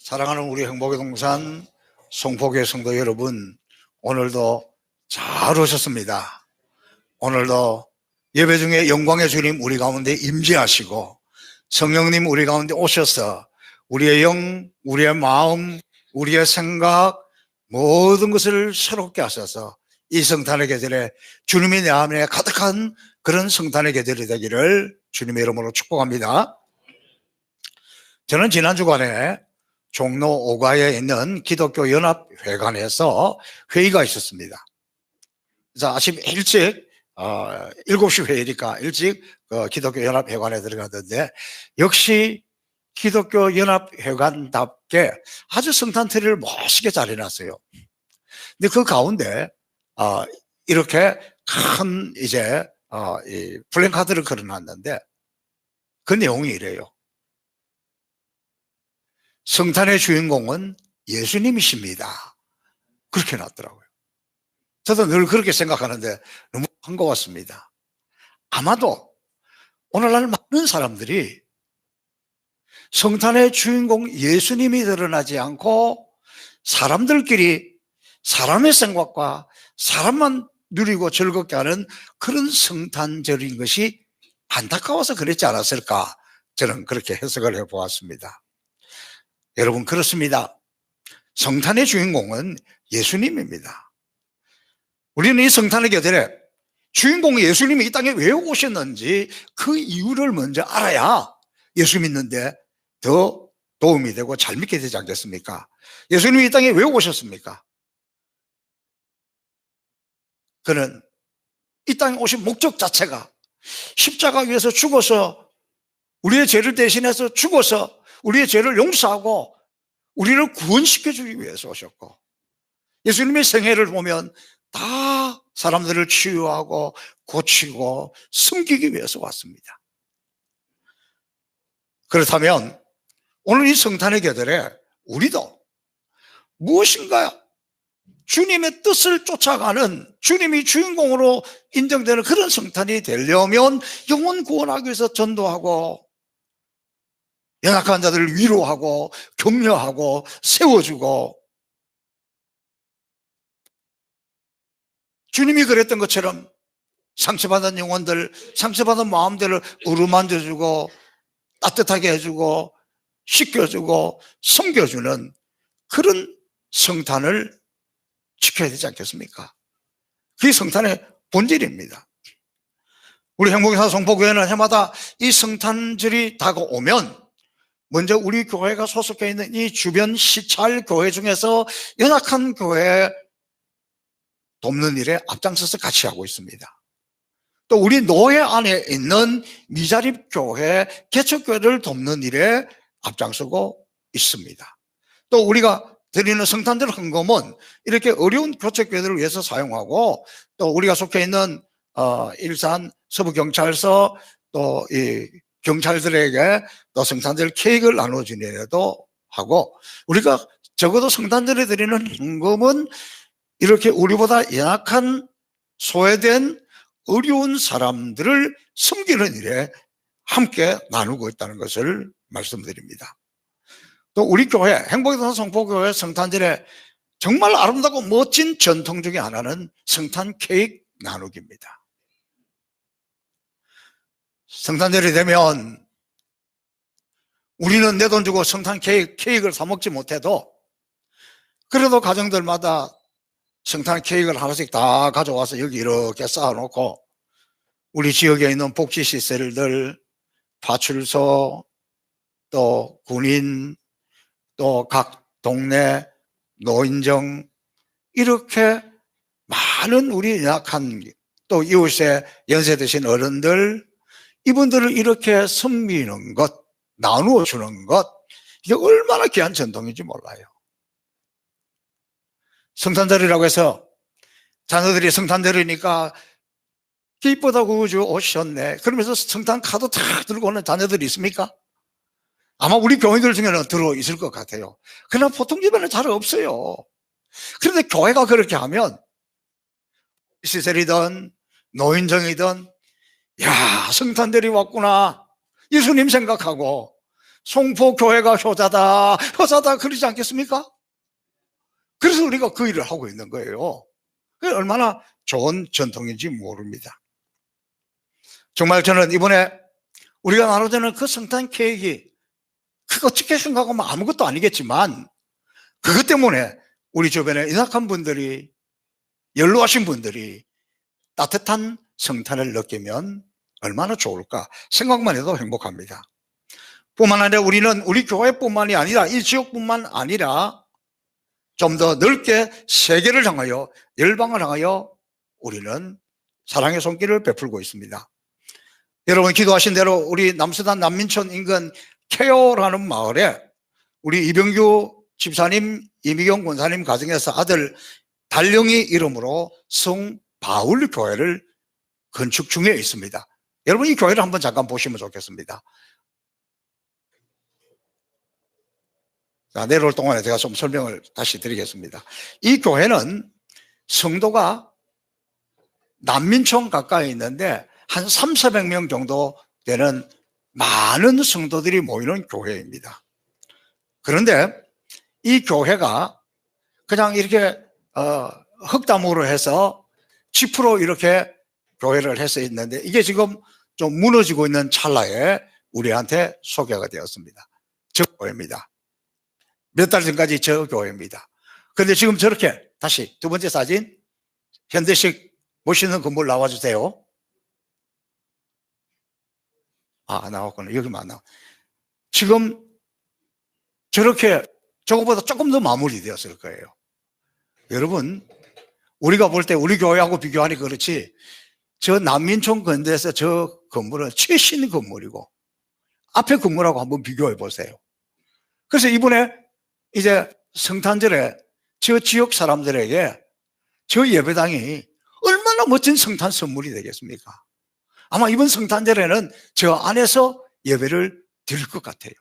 사랑하는 우리 행복의 동산 송포교회 성도 여러분, 오늘도 잘 오셨습니다. 오늘도 예배 중에 영광의 주님 우리 가운데 임재하시고 성령님 우리 가운데 오셔서 우리의 영, 우리의 마음, 우리의 생각 모든 것을 새롭게 하셔서 이 성탄의 계절에 주님이 내 안에 가득한 그런 성탄의 계절이 되기를 주님의 이름으로 축복합니다. 저는 지난 주간에 종로 5가에 있는 기독교 연합회관에서 회의가 있었습니다. 그래서 아침 일찍 7시 회의니까 일찍 기독교 연합회관에 들어갔는데, 역시 기독교 연합회관답게 아주 성탄트리를 멋있게 잘 해놨어요. 근데 그 가운데 이렇게 큰 이제 이 플랜카드를 걸어놨는데 그 내용이 이래요. 성탄의 주인공은 예수님이십니다. 그렇게 놨더라고요. 저도 늘 그렇게 생각하는데 너무 반가웠습니다. 아마도 오늘날 많은 사람들이 성탄의 주인공 예수님이 드러나지 않고 사람들끼리 사람의 생각과 사람만 누리고 즐겁게 하는 그런 성탄절인 것이 안타까워서 그랬지 않았을까, 저는 그렇게 해석을 해보았습니다. 여러분, 그렇습니다. 성탄의 주인공은 예수님입니다. 우리는 이 성탄의 계절에 주인공 예수님이 이 땅에 왜 오셨는지 그 이유를 먼저 알아야 예수 믿는데 더 도움이 되고 잘 믿게 되지 않겠습니까? 예수님이 이 땅에 왜 오셨습니까? 그는 이 땅에 오신 목적 자체가 십자가 위에서 죽어서 우리의 죄를 대신해서 죽어서 우리의 죄를 용서하고 우리를 구원시켜주기 위해서 오셨고, 예수님의 생애를 보면 다 사람들을 치유하고 고치고 섬기기 위해서 왔습니다. 그렇다면 오늘 이 성탄의 계절에 우리도 무엇인가 주님의 뜻을 쫓아가는, 주님이 주인공으로 인정되는 그런 성탄이 되려면 영혼 구원하기 위해서 전도하고 연약한 자들을 위로하고 격려하고 세워주고, 주님이 그랬던 것처럼 상처받은 영혼들, 상처받은 마음들을 어루만져주고 따뜻하게 해주고 씻겨주고 섬겨주는 그런 성탄을 지켜야 되지 않겠습니까? 그게 성탄의 본질입니다. 우리 행복의 송포교회는 해마다 이 성탄절이 다가오면 먼저 우리 교회가 소속해 있는 이 주변 시찰 교회 중에서 연약한 교회 돕는 일에 앞장서서 같이 하고 있습니다. 또 우리 노예 안에 있는 미자립 교회, 개척교회를 돕는 일에 앞장서고 있습니다. 또 우리가 드리는 성탄절 헌금은 이렇게 어려운 교척교회들을 위해서 사용하고, 또 우리가 속해 있는 일산 서부경찰서 또 이 경찰들에게 또 성탄절 케이크를 나눠주는 일도 하고, 우리가 적어도 성탄절에 드리는 헌금은 이렇게 우리보다 연약한 소외된 어려운 사람들을 섬기는 일에 함께 나누고 있다는 것을 말씀드립니다. 또 우리 교회 행복의 동산 송포교회 성탄절에 정말 아름답고 멋진 전통 중에 하나는 성탄 케이크 나누기입니다. 성탄절이 되면 우리는 내 돈 주고 성탄 케이크를 사 먹지 못해도 그래도 가정들마다 성탄 케이크를 하나씩 다 가져와서 여기 이렇게 쌓아놓고 우리 지역에 있는 복지시설들, 파출소, 또 군인, 또 각 동네 노인정, 이렇게 많은 우리 연약한 또 이웃에 연세 드신 어른들, 이분들을 이렇게 섬기는 것, 나누어 주는 것, 이게 얼마나 귀한 전통인지 몰라요. 성탄절이라고 해서 자녀들이 성탄절이니까 기쁘다고 우주 오셨네 그러면서 성탄 카드 다 들고 오는 자녀들이 있습니까? 아마 우리 교인들 중에는 들어있을 것 같아요. 그러나 보통 집에는 잘 없어요. 그런데 교회가 그렇게 하면 시설이든 노인정이든, 야, 성탄절이 왔구나, 예수님 생각하고 송포교회가 효자다, 효자다 그러지 않겠습니까? 그래서 우리가 그 일을 하고 있는 거예요. 그게 얼마나 좋은 전통인지 모릅니다. 정말 저는 이번에 우리가 나눠주는 그 성탄 케이크, 그거 어떻게 생각하면 아무것도 아니겠지만 그것 때문에 우리 주변에 연약한 분들이, 연로하신 분들이 따뜻한 성탄을 느끼면 얼마나 좋을까 생각만 해도 행복합니다. 뿐만 아니라 우리는 우리 교회뿐만이 아니라 이 지역뿐만 아니라 좀 더 넓게 세계를 향하여, 열방을 향하여 우리는 사랑의 손길을 베풀고 있습니다. 여러분 기도하신 대로 우리 남수단 남민촌 인근 케어라는 마을에 우리 이병규 집사님, 이미경 권사님 가정에서 아들 달령이 이름으로 성바울 교회를 건축 중에 있습니다. 여러분 이 교회를 한번 잠깐 보시면 좋겠습니다. 자, 내려올 동안에 제가 좀 설명을 다시 드리겠습니다. 이 교회는 성도가 난민촌 가까이 있는데 한 300~400명 정도 되는 많은 성도들이 모이는 교회입니다. 그런데 이 교회가 그냥 이렇게 흙담으로 해서 지프로 이렇게 교회를 해서 있는데 이게 지금 좀 무너지고 있는 찰나에 우리한테 소개가 되었습니다. 저 교회입니다. 몇 달 전까지 저 교회입니다. 그런데 지금 저렇게 다시 두 번째 사진, 현대식 멋있는 건물 나와주세요. 아, 나왔구나. 여기만 안 나와. 지금 저렇게 저거보다 조금 더 마무리되었을 거예요. 여러분, 우리가 볼 때 우리 교회하고 비교하니 그렇지, 저 난민촌 건대에서 저 건물은 최신 건물이고 앞에 건물하고 한번 비교해 보세요. 그래서 이번에 이제 성탄절에 저 지역 사람들에게 저 예배당이 얼마나 멋진 성탄 선물이 되겠습니까? 아마 이번 성탄절에는 저 안에서 예배를 드릴 것 같아요.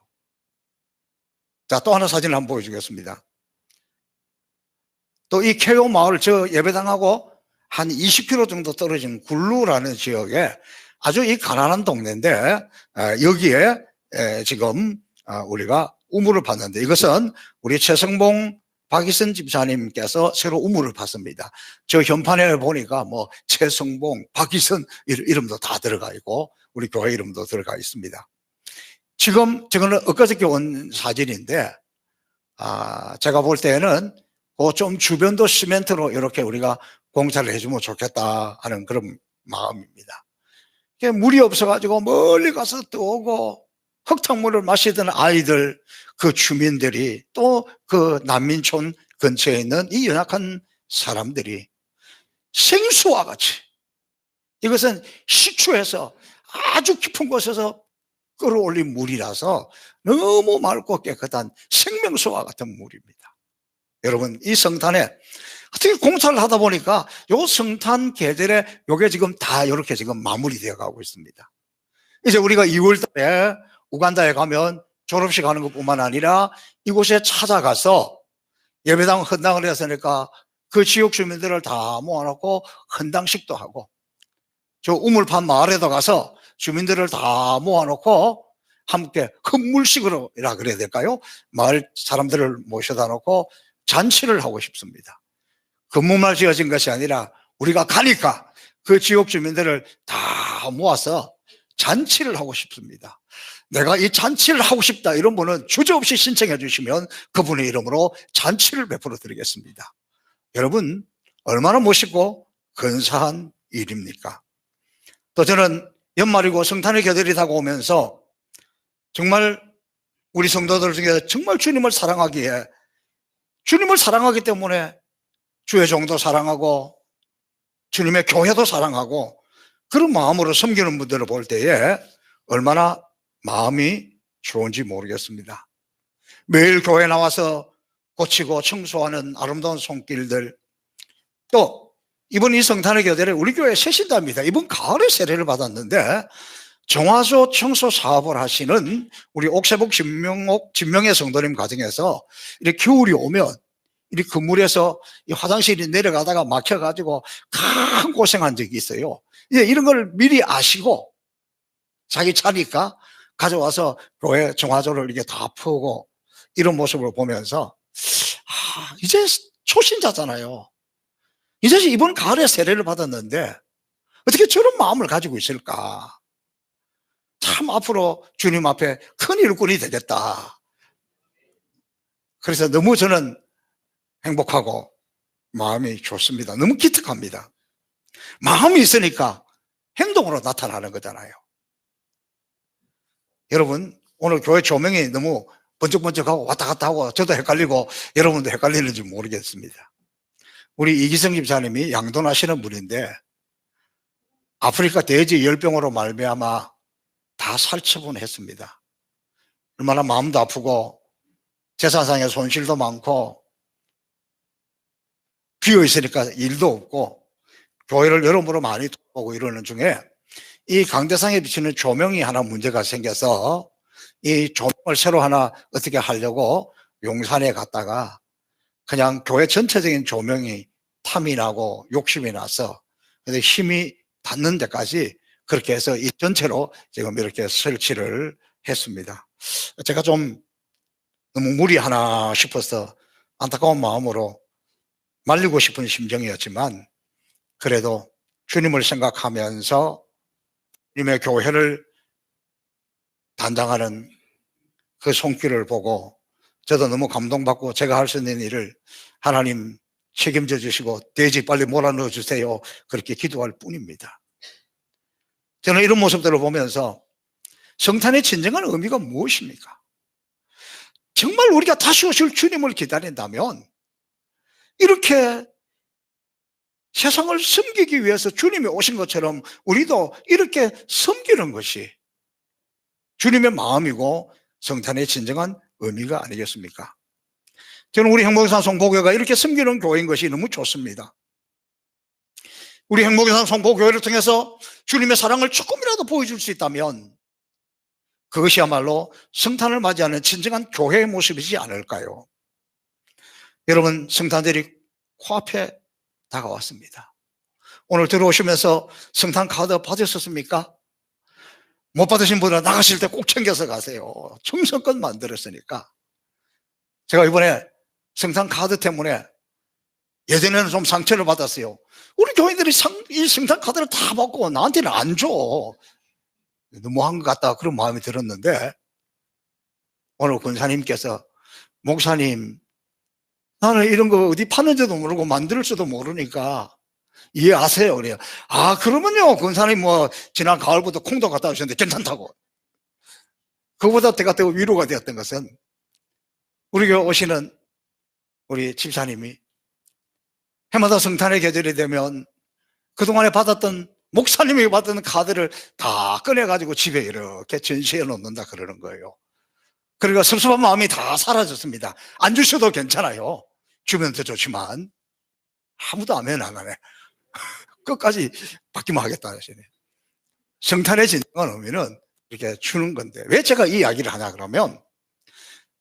자, 또 하나 사진을 한번 보여주겠습니다. 또 이 케오 마을 저 예배당하고 한 20km 정도 떨어진 굴루라는 지역에 아주 이 가난한 동네인데 여기에 지금 우리가 우물을 팠는데 이것은 우리 최성봉 박이선 집사님께서 새로 우물을 팠습니다. 저 현판에 보니까 뭐 최성봉, 박이선 이름도 다 들어가 있고 우리 교회 이름도 들어가 있습니다. 지금 저거는 엊그저께 온 사진인데 제가 볼 때는 그 좀 주변도 시멘트로 이렇게 우리가 공사를 해주면 좋겠다 하는 그런 마음입니다. 물이 없어가지고 멀리 가서 떠오고 흙탕물을 마시던 아이들, 그 주민들이 또 그 난민촌 근처에 있는 이 연약한 사람들이 생수와 같이, 이것은 시추에서 아주 깊은 곳에서 끌어올린 물이라서 너무 맑고 깨끗한 생명수와 같은 물입니다. 여러분, 이 성탄에 어떻게 공사를 하다 보니까 요 성탄 계절에 요게 지금 다 이렇게 지금 마무리되어 가고 있습니다. 이제 우리가 2월 달에 우간다에 가면 졸업식 하는 것뿐만 아니라 이곳에 찾아가서 예배당 헌당을 했으니까 그 지역 주민들을 다 모아놓고 헌당식도 하고, 저 우물판 마을에도 가서 주민들을 다 모아놓고 함께 헌물식으로 이라 그래야 될까요? 마을 사람들을 모셔다 놓고 잔치를 하고 싶습니다. 건물만 지어진 것이 아니라 우리가 가니까 그 지역 주민들을 다 모아서 잔치를 하고 싶습니다. 내가 이 잔치를 하고 싶다 이런 분은 주저없이 신청해 주시면 그분의 이름으로 잔치를 베풀어 드리겠습니다. 여러분, 얼마나 멋있고 근사한 일입니까? 또 저는 연말이고 성탄의 계절이 다가오면서 정말 우리 성도들 중에 정말 주님을 사랑하기에, 주님을 사랑하기 때문에 주의 종도 사랑하고 주님의 교회도 사랑하고 그런 마음으로 섬기는 분들을 볼 때에 얼마나 마음이 좋은지 모르겠습니다. 매일 교회 나와서 고치고 청소하는 아름다운 손길들, 또 이번 이 성탄의 계절에 우리 교회 새신답니다. 이번 가을에 세례를 받았는데 정화조 청소 사업을 하시는 우리 옥세복 진명의 성도님 가정에서 이렇게 겨울이 오면 이 건물에서 이 화장실이 내려가다가 막혀가지고 큰 고생한 적이 있어요. 이런 걸 미리 아시고 자기 차니까 가져와서 교회 정화조를 이렇게 다 푸고 이런 모습을 보면서 이제 초신자잖아요. 이제 이번 가을에 세례를 받았는데 어떻게 저런 마음을 가지고 있을까? 참 앞으로 주님 앞에 큰 일꾼이 되겠다. 그래서 너무 저는 행복하고 마음이 좋습니다. 너무 기특합니다. 마음이 있으니까 행동으로 나타나는 거잖아요. 여러분, 오늘 교회 조명이 너무 번쩍번쩍하고 왔다 갔다 하고 저도 헷갈리고 여러분도 헷갈리는지 모르겠습니다. 우리 이기성 집사님이 양돈하시는 분인데 아프리카 돼지 열병으로 말미암아 다 살처분 했습니다. 얼마나 마음도 아프고 재산상의 손실도 많고 비어있으니까 일도 없고 교회를 여러모로 많이 보고 이러는 중에 이 강대상에 비치는 조명이 하나 문제가 생겨서 이 조명을 새로 하나 어떻게 하려고 용산에 갔다가 그냥 교회 전체적인 조명이 탐이 나고 욕심이 나서 근데 힘이 닿는 데까지 그렇게 해서 이 전체로 지금 이렇게 설치를 했습니다. 제가 좀 너무 무리하나 싶어서 안타까운 마음으로 말리고 싶은 심정이었지만 그래도 주님을 생각하면서 주님의 교회를 단장하는 그 손길을 보고 저도 너무 감동받고 제가 할 수 있는 일을 하나님 책임져 주시고 돼지 빨리 몰아넣어 주세요 그렇게 기도할 뿐입니다. 저는 이런 모습들을 보면서 성탄의 진정한 의미가 무엇입니까? 정말 우리가 다시 오실 주님을 기다린다면 이렇게 세상을 섬기기 위해서 주님이 오신 것처럼 우리도 이렇게 섬기는 것이 주님의 마음이고 성탄의 진정한 의미가 아니겠습니까? 저는 우리 행복산 성포교회가 이렇게 섬기는 교회인 것이 너무 좋습니다. 우리 행복산 성포교회를 통해서 주님의 사랑을 조금이라도 보여줄 수 있다면 그것이야말로 성탄을 맞이하는 진정한 교회의 모습이지 않을까요? 여러분, 성탄절이 코앞에 다가왔습니다. 오늘 들어오시면서 성탄 카드 받으셨습니까? 못 받으신 분은 나가실 때 꼭 챙겨서 가세요. 정성껏 만들었으니까. 제가 이번에 성탄 카드 때문에 예전에는 좀 상처를 받았어요. 우리 교인들이 이 성탄 카드를 다 받고 나한테는 안 줘. 너무한 것 같다 그런 마음이 들었는데 오늘 권사님께서 목사님 나는 이런 거 어디 파는지도 모르고 만들 줄도 모르니까 이해하세요. 그래요. 그러면요 권사님 뭐 지난 가을부터 콩도 갖다 주셨는데 괜찮다고. 그보다 제가 더 위로가 되었던 것은 우리 교회 오시는 우리 집사님이 해마다 성탄의 계절이 되면 그동안에 받았던 목사님이 받은 카드를 다 꺼내가지고 집에 이렇게 전시해 놓는다 그러는 거예요. 그러니까 섭섭한 마음이 다 사라졌습니다. 안 주셔도 괜찮아요. 주면 더 좋지만 아무도 아멘 안 하네. 끝까지 받기만 하겠다 하시네. 성탄의 진정한 의미는 이렇게 주는 건데 왜 제가 이 이야기를 하냐 그러면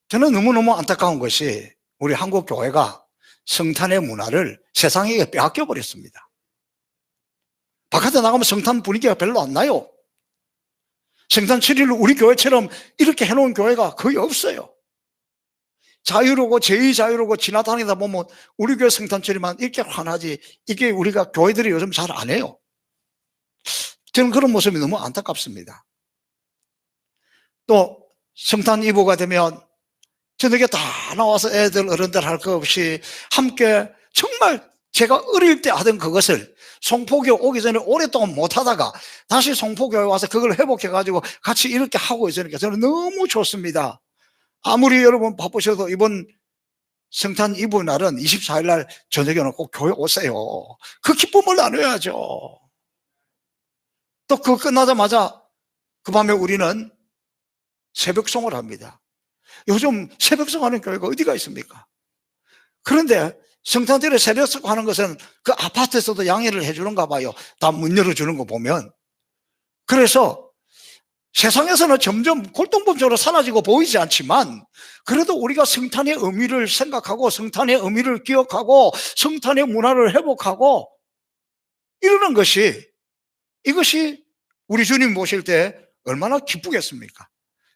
저는 너무너무 안타까운 것이 우리 한국 교회가 성탄의 문화를 세상에게 빼앗겨 버렸습니다. 바깥에 나가면 성탄 분위기가 별로 안 나요. 성탄 7일을 우리 교회처럼 이렇게 해놓은 교회가 거의 없어요. 자유로고 제일 자유로고 지나다니다 보면 우리 교회 성탄절이만 이렇게 환하지 이게 우리가 교회들이 요즘 잘 안 해요. 저는 그런 모습이 너무 안타깝습니다. 또 성탄 이브가 되면 저녁에 다 나와서 애들 어른들 할 거 없이 함께 정말 제가 어릴 때 하던 그것을 송포교회 오기 전에 오랫동안 못하다가 다시 송포교회 와서 그걸 회복해가지고 같이 이렇게 하고 있으니까 저는 너무 좋습니다. 아무리 여러분 바쁘셔도 이번 성탄 이브 날은 24일 날 저녁에는 꼭 교회 오세요. 그 기쁨을 나눠야죠. 또 그거 끝나자마자 그 밤에 우리는 새벽송을 합니다. 요즘 새벽송 하는 교회가 어디가 있습니까? 그런데 성탄절에 새벽송 하는 것은 그 아파트에서도 양해를 해주는가 봐요. 다 문 열어주는 거 보면. 그래서 세상에서는 점점 골동품처럼 사라지고 보이지 않지만 그래도 우리가 성탄의 의미를 생각하고 성탄의 의미를 기억하고 성탄의 문화를 회복하고 이러는 것이 이것이 우리 주님 모실 때 얼마나 기쁘겠습니까?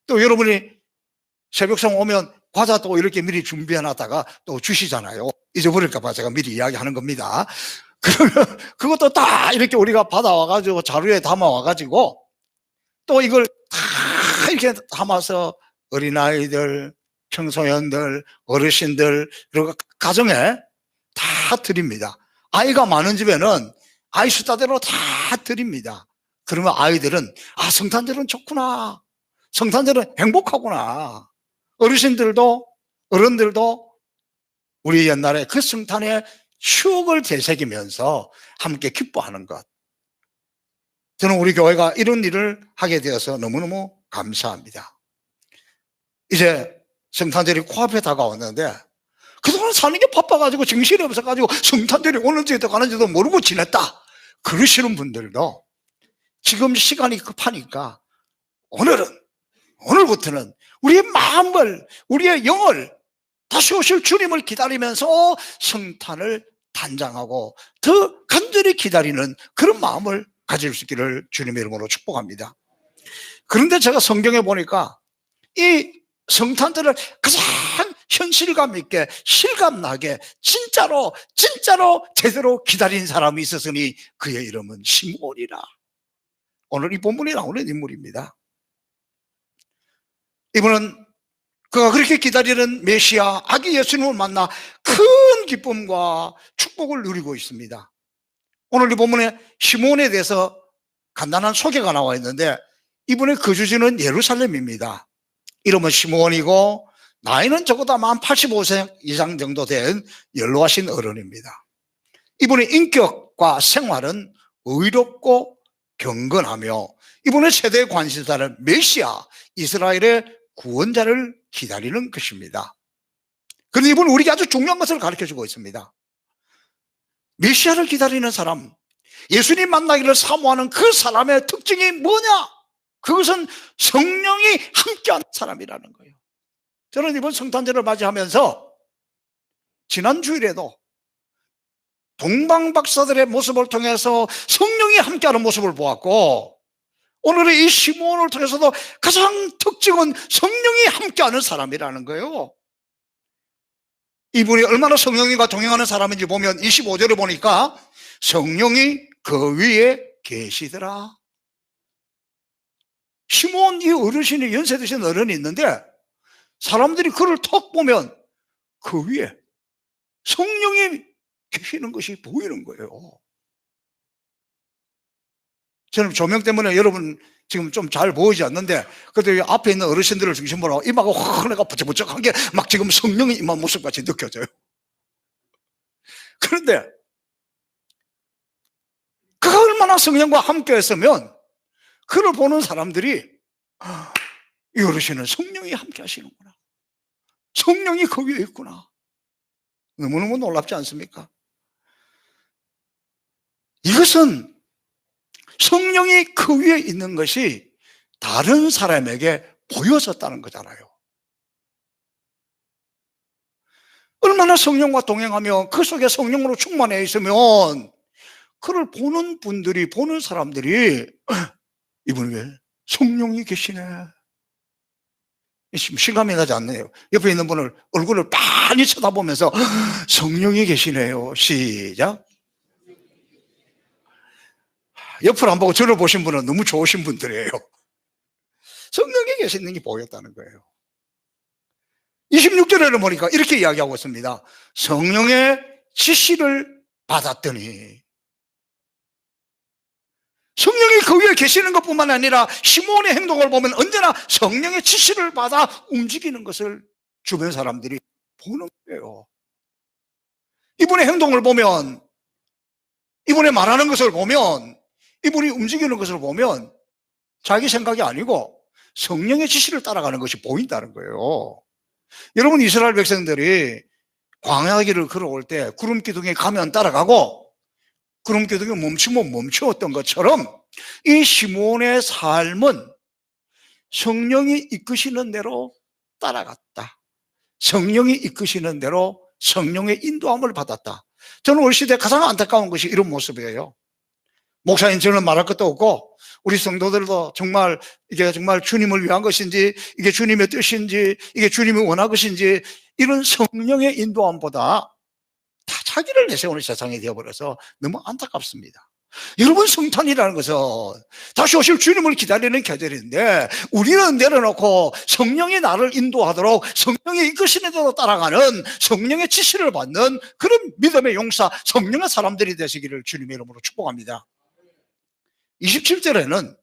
또 여러분이 새벽상 오면 과자 또 이렇게 미리 준비해 놨다가 또 주시잖아요. 잊어버릴까 봐 제가 미리 이야기하는 겁니다. 그러면 그것도 다 이렇게 우리가 받아와가지고 자루에 담아와가지고 또 이걸 다 이렇게 담아서 어린아이들, 청소년들, 어르신들, 그리고 가정에 다 드립니다. 아이가 많은 집에는 아이 숫자대로 다 드립니다. 그러면 아이들은 아, 성탄절은 좋구나, 성탄절은 행복하구나. 어르신들도 어른들도 우리 옛날에 그 성탄의 추억을 되새기면서 함께 기뻐하는 것, 저는 우리 교회가 이런 일을 하게 되어서 너무너무 감사합니다. 이제 성탄절이 코앞에 다가왔는데 그동안 사는 게 바빠가지고 정신이 없어가지고 성탄절이 오는지도 가는지도 모르고 지냈다 그러시는 분들도 지금 시간이 급하니까 오늘부터는 우리의 마음을, 우리의 영을 다시 오실 주님을 기다리면서 성탄을 단장하고 더 간절히 기다리는 그런 마음을 가질 수 있기를 주님의 이름으로 축복합니다. 그런데 제가 성경에 보니까 이 성탄절을 가장 현실감 있게 실감나게 진짜로 제대로 기다린 사람이 있었으니 그의 이름은 시므온이라. 오늘 이 본문에 나오는 인물입니다. 이분은 그가 그렇게 기다리는 메시아 아기 예수님을 만나 큰 기쁨과 축복을 누리고 있습니다. 오늘 이 본문에 시므온에 대해서 간단한 소개가 나와 있는데 이분의 거주지는 예루살렘입니다. 이름은 시므온이고 나이는 적어도 한 85세 이상 정도 된 연로하신 어른입니다. 이분의 인격과 생활은 의롭고 경건하며 이분의 세대 관심사는 메시아, 이스라엘의 구원자를 기다리는 것입니다. 그런데 이분은 우리에게 아주 중요한 것을 가르쳐주고 있습니다. 메시아를 기다리는 사람, 예수님 만나기를 사모하는 그 사람의 특징이 뭐냐? 그것은 성령이 함께한 사람이라는 거예요. 저는 이번 성탄절을 맞이하면서 지난 주일에도 동방박사들의 모습을 통해서 성령이 함께하는 모습을 보았고 오늘의 이 시므온을 통해서도 가장 특징은 성령이 함께하는 사람이라는 거예요. 이분이 얼마나 성령님과 동행하는 사람인지 보면 25절에 보니까 성령이 그 위에 계시더라. 시므온 이 어르신이 연세 드신 어른이 있는데 사람들이 그를 턱 보면 그 위에 성령이 계시는 것이 보이는 거예요. 저는 조명 때문에 여러분 지금 좀 잘 보이지 않는데 그래도 앞에 있는 어르신들을 중심으로 이마가 환해가 부쩍부쩍한 게 막 지금 성령이 임한 모습같이 느껴져요. 그런데 그가 얼마나 성령과 함께 했으면 그를 보는 사람들이 이 어르신은 성령이 함께 하시는구나, 성령이 그 위에 있구나, 너무너무 놀랍지 않습니까? 이것은 성령이 그 위에 있는 것이 다른 사람에게 보여졌다는 거잖아요. 얼마나 성령과 동행하며 그 속에 성령으로 충만해 있으면 그를 보는 분들이, 보는 사람들이 이분 왜 성령이 계시네, 지금 실감이 나지 않네요. 옆에 있는 분을 얼굴을 빤히 쳐다보면서 성령이 계시네요. 시작. 옆을 안 보고 저를 보신 분은 너무 좋으신 분들이에요. 성령이 계시는 게 보였다는 거예요. 26절에는 보니까 이렇게 이야기하고 있습니다. 성령의 지시를 받았더니, 성령이 그 위에 계시는 것뿐만 아니라 시므온의 행동을 보면 언제나 성령의 지시를 받아 움직이는 것을 주변 사람들이 보는 거예요. 이분의 행동을 보면, 이분의 말하는 것을 보면, 이분이 움직이는 것을 보면 자기 생각이 아니고 성령의 지시를 따라가는 것이 보인다는 거예요. 여러분, 이스라엘 백성들이 광야길을 걸어올 때 구름 기둥에 가면 따라가고 구름 기둥이 멈추면 멈추었던 것처럼 이 시므온의 삶은 성령이 이끄시는 대로 따라갔다. 성령이 이끄시는 대로 성령의 인도함을 받았다. 저는 우리 시대에 가장 안타까운 것이 이런 모습이에요. 목사님 저는 말할 것도 없고 우리 성도들도 정말 이게 정말 주님을 위한 것인지 이게 주님의 뜻인지 이게 주님이 원한 것인지 이런 성령의 인도함보다 다 자기를 내세우는 세상이 되어버려서 너무 안타깝습니다. 여러분, 성탄이라는 것은 다시 오실 주님을 기다리는 계절인데 우리는 내려놓고 성령이 나를 인도하도록 성령이 이끄시는 대로 따라가는 성령의 지시를 받는 그런 믿음의 용사, 성령의 사람들이 되시기를 주님의 이름으로 축복합니다. 27절에는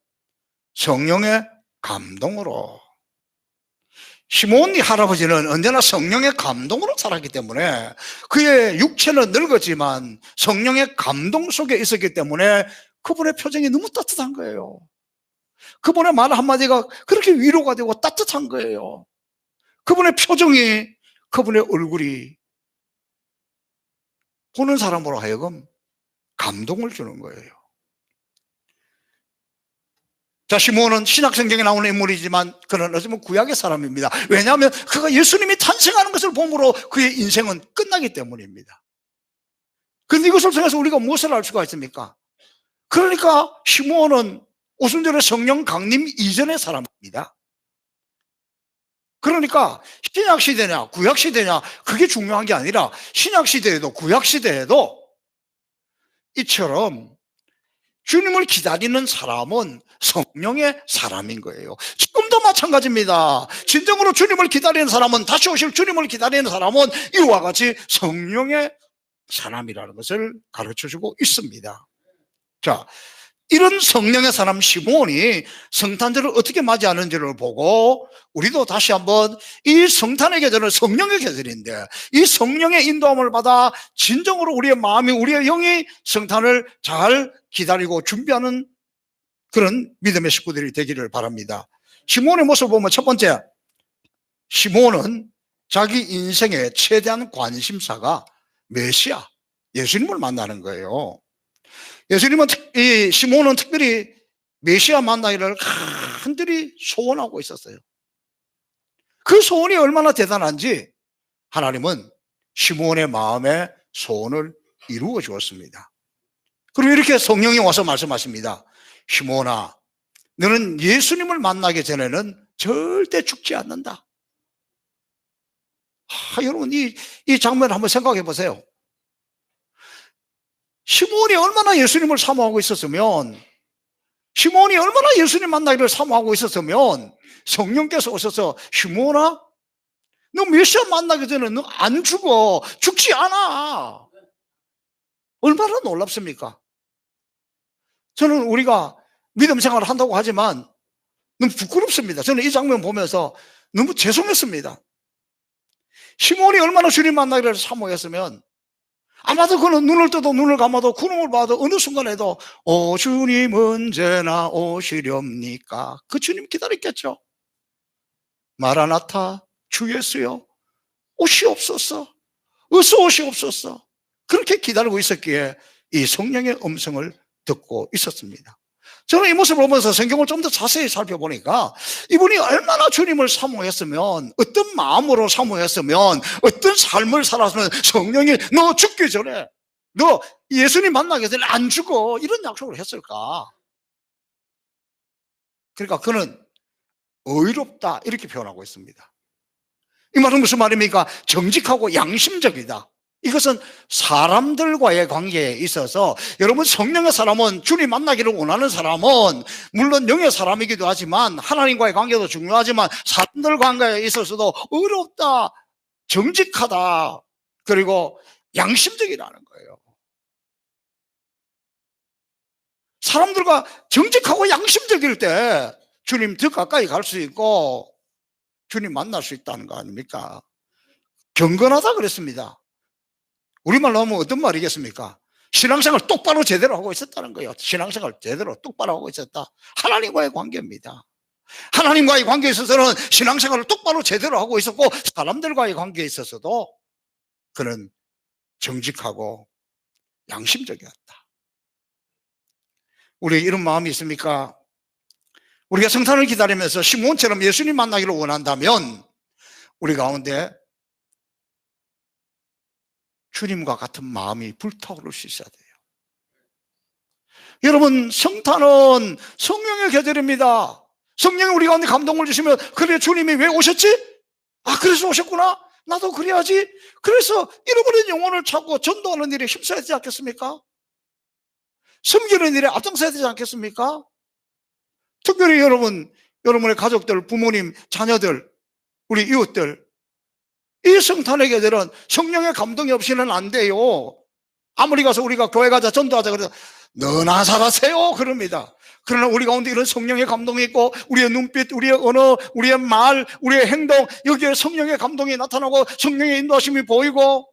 성령의 감동으로, 시몬이 할아버지는 언제나 성령의 감동으로 살았기 때문에 그의 육체는 늙었지만 성령의 감동 속에 있었기 때문에 그분의 표정이 너무 따뜻한 거예요. 그분의 말 한마디가 그렇게 위로가 되고 따뜻한 거예요. 그분의 표정이, 그분의 얼굴이 보는 사람으로 하여금 감동을 주는 거예요. 자, 시몬은 신약성경에 나오는 인물이지만 그는 어쩌면 구약의 사람입니다. 왜냐하면 그가 예수님이 탄생하는 것을 보므로 그의 인생은 끝나기 때문입니다. 그런데 이것을 통해서 우리가 무엇을 알 수가 있습니까? 그러니까 시몬은 오순절의 성령 강림 이전의 사람입니다. 그러니까 신약시대냐 구약시대냐 그게 중요한 게 아니라 신약시대에도 구약시대에도 이처럼 주님을 기다리는 사람은 성령의 사람인 거예요. 지금도 마찬가지입니다. 진정으로 주님을 기다리는 사람은, 다시 오실 주님을 기다리는 사람은 이와 같이 성령의 사람이라는 것을 가르쳐주고 있습니다. 자, 이런 성령의 사람 시몬이 성탄절을 어떻게 맞이하는지를 보고 우리도 다시 한번 이 성탄의 계절은 성령의 계절인데 이 성령의 인도함을 받아 진정으로 우리의 마음이, 우리의 영이 성탄을 잘 기다리고 준비하는 그런 믿음의 식구들이 되기를 바랍니다. 시몬의 모습을 보면 첫 번째, 시몬은 자기 인생의 최대한 관심사가 메시아, 예수님을 만나는 거예요. 예수님은, 이 시몬은 특별히 메시아 만나기를 간절히 소원하고 있었어요. 그 소원이 얼마나 대단한지 하나님은 시몬의 마음에 소원을 이루어 주었습니다. 그리고 이렇게 성령이 와서 말씀하십니다. 시몬아, 너는 예수님을 만나기 전에는 절대 죽지 않는다. 여러분, 이 장면을 한번 생각해 보세요. 시몬이 얼마나 예수님을 사모하고 있었으면, 시몬이 얼마나 예수님 만나기를 사모하고 있었으면 성령께서 오셔서 시몬아, 너 메시아 만나기 전에 너 안 죽어, 죽지 않아. 얼마나 놀랍습니까? 저는 우리가 믿음 생활을 한다고 하지만 너무 부끄럽습니다. 저는 이 장면 보면서 너무 죄송했습니다. 시몬이 얼마나 주님 만나기를 사모했으면 아마도 그는 눈을 떠도 눈을 감아도 구름을 봐도 어느 순간에도 주님 언제나 오시렵니까? 그 주님 기다렸겠죠. 마라나타 주 예수여 오시옵소서, 어서 오시옵소서, 그렇게 기다리고 있었기에 이 성령의 음성을 듣고 있었습니다. 저는 이 모습을 보면서 성경을 좀 더 자세히 살펴보니까 이분이 얼마나 주님을 사모했으면, 어떤 마음으로 사모했으면, 어떤 삶을 살았으면 성령이 너 죽기 전에, 너 예수님 만나기 전에 안 죽어, 이런 약속을 했을까? 그러니까 그는 의롭다 이렇게 표현하고 있습니다. 이 말은 무슨 말입니까? 정직하고 양심적이다. 이것은 사람들과의 관계에 있어서, 여러분, 성령의 사람은, 주님 만나기를 원하는 사람은 물론 영의 사람이기도 하지만 하나님과의 관계도 중요하지만 사람들 관계에 있어서도 의롭다, 정직하다, 그리고 양심적이라는 거예요. 사람들과 정직하고 양심적일 때 주님 더 가까이 갈 수 있고 주님 만날 수 있다는 거 아닙니까? 경건하다 그랬습니다. 우리말로 하면 어떤 말이겠습니까? 신앙생활 똑바로 제대로 하고 있었다는 거예요. 신앙생활 제대로 똑바로 하고 있었다. 하나님과의 관계입니다. 하나님과의 관계에 있어서는 신앙생활을 똑바로 제대로 하고 있었고, 사람들과의 관계에 있어서도 그는 정직하고 양심적이었다. 우리에게 이런 마음이 있습니까? 우리가 성탄을 기다리면서 시몬처럼 예수님 만나기를 원한다면 우리 가운데 주님과 같은 마음이 불타오를 수 있어야 돼요. 여러분, 성탄은 성령의 계절입니다. 성령이 우리 가운데 감동을 주시면, 그래, 주님이 왜 오셨지? 아, 그래서 오셨구나? 나도 그래야지. 그래서 잃어버린 영혼을 찾고 전도하는 일에 힘써야 되지 않겠습니까? 섬기는 일에 앞장서야 되지 않겠습니까? 특별히 여러분의 가족들, 부모님, 자녀들, 우리 이웃들, 이 성탄의 계절은 성령의 감동이 없이는 안 돼요. 아무리 가서 우리가 교회 가자, 전도하자 그래서 너나 살아세요 그럽니다. 그러나 우리 가운데 이런 성령의 감동이 있고, 우리의 눈빛, 우리의 언어, 우리의 말, 우리의 행동, 여기에 성령의 감동이 나타나고 성령의 인도하심이 보이고,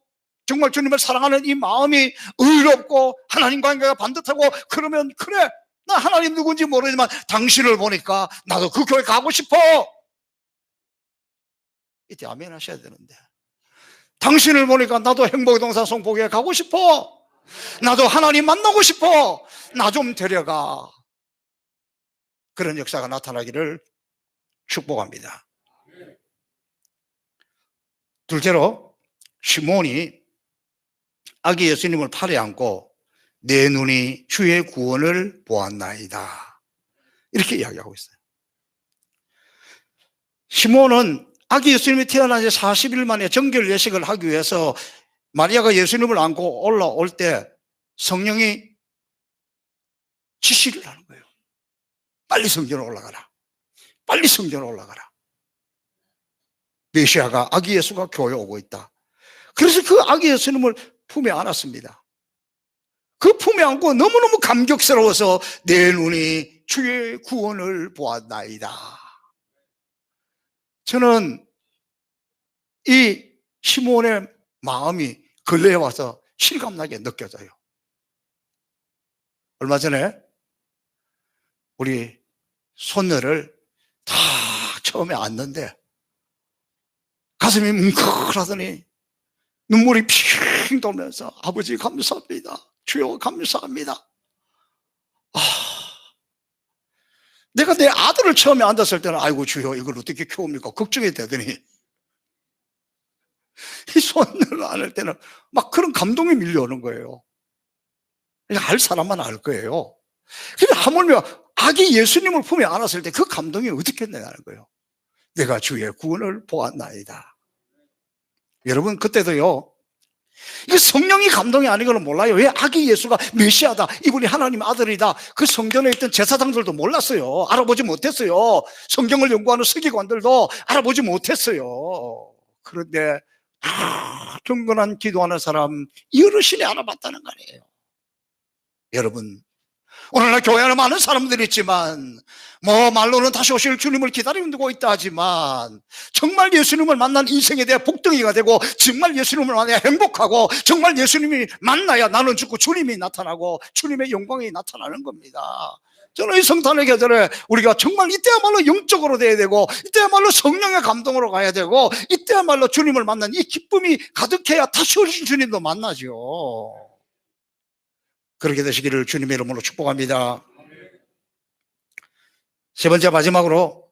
정말 주님을 사랑하는 이 마음이 의롭고 하나님 관계가 반듯하고, 그러면 그래, 나 하나님 누군지 모르지만 당신을 보니까 나도 그 교회 가고 싶어. 이때 아멘 하셔야 되는데, 당신을 보니까 나도 행복의 동산 송포교회 가고 싶어. 나도 하나님 만나고 싶어. 나 좀 데려가. 그런 역사가 나타나기를 축복합니다. 둘째로, 시몬이 아기 예수님을 팔에 안고 내 눈이 주의 구원을 보았나이다, 이렇게 이야기하고 있어요. 시몬은 아기 예수님이 태어난 지 40일 만에 정결 예식을 하기 위해서 마리아가 예수님을 안고 올라올 때 성령이 지시를 하는 거예요. 빨리 성전으로 올라가라. 빨리 성전으로 올라가라. 메시아가, 아기 예수가 교회에 오고 있다. 그래서 그 아기 예수님을 품에 안았습니다. 그 품에 안고 너무너무 감격스러워서 내 눈이 주의 구원을 보았나이다. 저는 이 시몬의 마음이 근래에 와서 실감나게 느껴져요. 얼마 전에 우리 손녀를 다 처음에 안는데 가슴이 뭉클하더니 눈물이 핑 돌면서, 아버지 감사합니다, 주여 감사합니다. 내가 내 아들을 처음에 안았을 때는 아이고 주여 이걸 어떻게 키웁니까 걱정이 되더니, 이 손녀를 안을 때는 막 그런 감동이 밀려오는 거예요. 알 사람만 알 거예요. 근데 하물며 아기 예수님을 품에 안았을 때 그 감동이 어떻게 되냐는 거예요. 내가 주의 구원을 보았나이다. 여러분, 그때도요, 이거 성령이 감동이 아니고는 몰라요. 왜? 아기 예수가 메시아다, 이분이 하나님 아들이다, 그 성전에 있던 제사장들도 몰랐어요. 알아보지 못했어요. 성경을 연구하는 서기관들도 알아보지 못했어요. 그런데 경건한 기도하는 사람 어르신이 알아봤다는 거 아니에요. 여러분, 오늘날 교회에는 많은 사람들이 있지만, 말로는 다시 오실 주님을 기다리고 있다 하지만, 정말 예수님을 만난 인생에 대해 복덩이가 되고, 정말 예수님을 만나야 행복하고, 정말 예수님이 만나야 나는 죽고 주님이 나타나고 주님의 영광이 나타나는 겁니다. 저는 이 성탄의 계절에 우리가 정말 이때야말로 영적으로 돼야 되고, 이때야말로 성령의 감동으로 가야 되고, 이때야말로 주님을 만난 이 기쁨이 가득해야 다시 오실 주님도 만나죠. 그렇게 되시기를 주님의 이름으로 축복합니다. 세 번째, 마지막으로,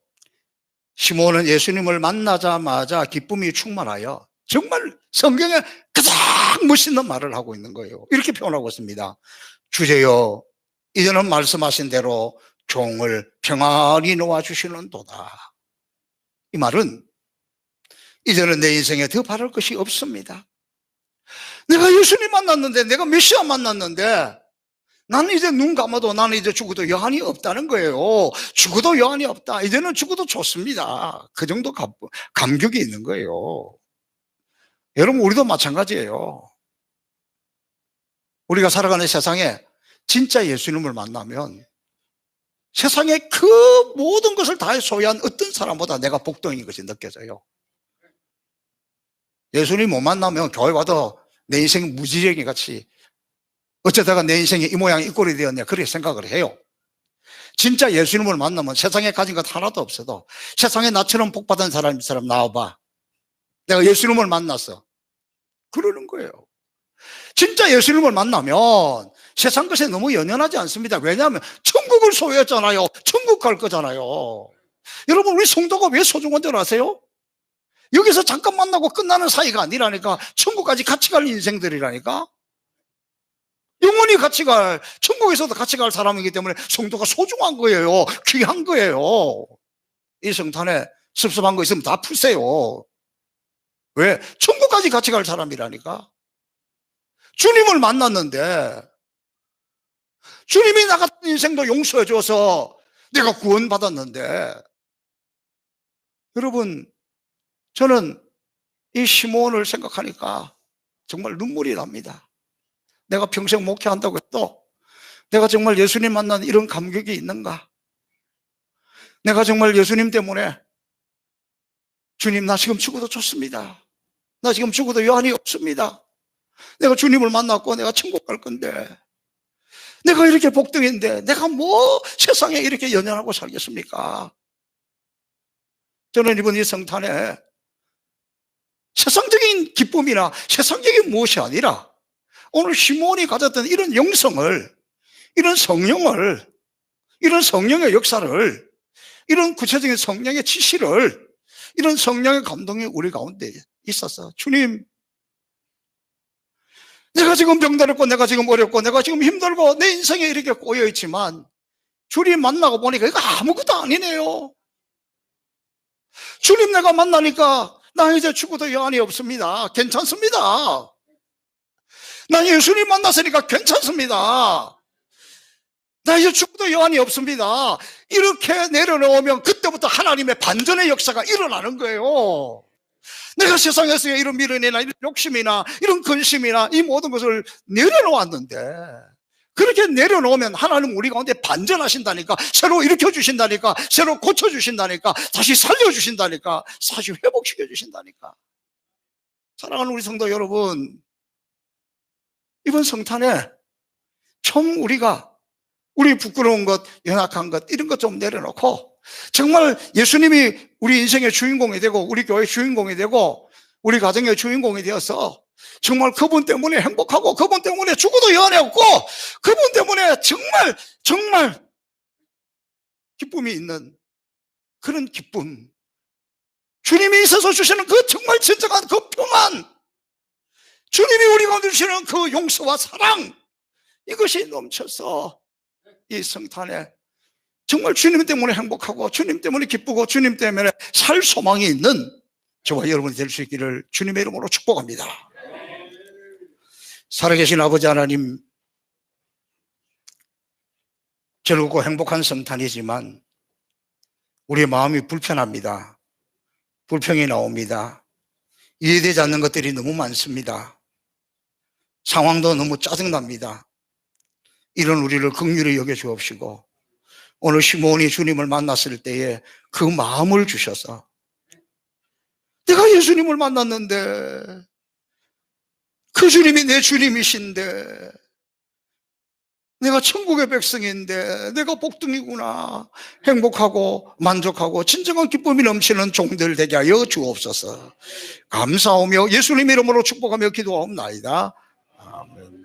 시몬은 예수님을 만나자마자 기쁨이 충만하여 정말 성경에 가장 멋있는 말을 하고 있는 거예요. 이렇게 표현하고 있습니다. 주제여, 이제는 말씀하신 대로 종을 평안히 놓아주시는도다. 이 말은 이제는 내 인생에 더 바랄 것이 없습니다. 내가 예수님 만났는데, 내가 메시아 만났는데, 나는 이제 눈 감아도, 나는 이제 죽어도 여한이 없다는 거예요. 죽어도 여한이 없다. 이제는 죽어도 좋습니다. 그 정도 감격이 있는 거예요. 여러분, 우리도 마찬가지예요. 우리가 살아가는 세상에 진짜 예수님을 만나면 세상에 그 모든 것을 다 소유한 어떤 사람보다 내가 복덩인 것이 느껴져요. 예수님 못 만나면 교회 와도 내 인생 무지랭이 같이, 어쩌다가 내 인생이 이 모양 이 꼴이 되었냐, 그렇게 생각을 해요. 진짜 예수님을 만나면 세상에 가진 것 하나도 없어도, 세상에 나처럼 복받은 사람 나와봐, 내가 예수님을 만났어, 그러는 거예요. 진짜 예수님을 만나면 세상 것에 너무 연연하지 않습니다. 왜냐하면 천국을 소유했잖아요. 천국 갈 거잖아요. 여러분, 우리 성도가 왜 소중한 줄 아세요? 여기서 잠깐 만나고 끝나는 사이가 아니라니까. 천국까지 같이 갈 인생들이라니까. 영원히 같이 갈, 천국에서도 같이 갈 사람이기 때문에 성도가 소중한 거예요. 귀한 거예요. 이 성탄에 섭섭한 거 있으면 다 푸세요. 왜? 천국까지 같이 갈 사람이라니까. 주님을 만났는데 주님이 나 같은 인생도 용서해 줘서 내가 구원받았는데, 여러분, 저는 이 시몬을 생각하니까 정말 눈물이 납니다. 내가 평생 목회한다고 해도 내가 정말 예수님 만난 이런 감격이 있는가? 내가 정말 예수님 때문에 주님, 나 지금 죽어도 좋습니다. 나 지금 죽어도 여한이 없습니다. 내가 주님을 만났고 내가 천국 갈 건데, 내가 이렇게 복등인데 내가 뭐 세상에 이렇게 연연하고 살겠습니까? 저는 이번 이 성탄에 세상적인 기쁨이나 세상적인 무엇이 아니라 오늘 시몬이 가졌던 이런 영성을, 이런 성령을, 이런 성령의 역사를, 이런 구체적인 성령의 지시를, 이런 성령의 감동이 우리 가운데 있어서, 주님, 내가 지금 병들었고 내가 지금 어렵고 내가 지금 힘들고 내 인생에 이렇게 꼬여있지만 주님 만나고 보니까 이거 아무것도 아니네요. 주님 내가 만나니까 나 이제 죽어도 여한이 없습니다. 괜찮습니다. 난 예수님 만났으니까 괜찮습니다. 나 이제 죽어도 여한이 없습니다. 이렇게 내려놓으면 그때부터 하나님의 반전의 역사가 일어나는 거예요. 내가 세상에서 이런 미련이나 이런 욕심이나 이런 근심이나 이 모든 것을 내려놓았는데, 그렇게 내려놓으면 하나님 우리 가운데 반전하신다니까, 새로 일으켜주신다니까, 새로 고쳐주신다니까, 다시 살려주신다니까, 다시 회복시켜주신다니까. 사랑하는 우리 성도 여러분, 이번 성탄에 좀 우리가 우리 부끄러운 것, 연약한 것, 이런 것 좀 내려놓고 정말 예수님이 우리 인생의 주인공이 되고 우리 교회의 주인공이 되고 우리 가정의 주인공이 되어서 정말 그분 때문에 행복하고 그분 때문에 죽어도 여한이 없고 그분 때문에 정말 기쁨이 있는 그런 기쁨, 주님이 있어서 주시는 그 정말 진정한 그 평안, 주님이 우리 가운데 주시는 그 용서와 사랑, 이것이 넘쳐서 이 성탄에 정말 주님 때문에 행복하고 주님 때문에 기쁘고 주님 때문에 살 소망이 있는 저와 여러분이 될 수 있기를 주님의 이름으로 축복합니다. 살아계신 아버지 하나님, 즐겁고 행복한 성탄이지만 우리의 마음이 불편합니다. 불평이 나옵니다. 이해되지 않는 것들이 너무 많습니다. 상황도 너무 짜증납니다. 이런 우리를 긍휼히 여겨 주옵시고 오늘 시몬이 주님을 만났을 때에 그 마음을 주셔서, 내가 예수님을 만났는데 그 주님이 내 주님이신데, 내가 천국의 백성인데 내가 복등이구나, 행복하고 만족하고 진정한 기쁨이 넘치는 종들 되게 하여 주옵소서. 감사하며 예수님 이름으로 축복하며 기도하옵나이다. 아멘.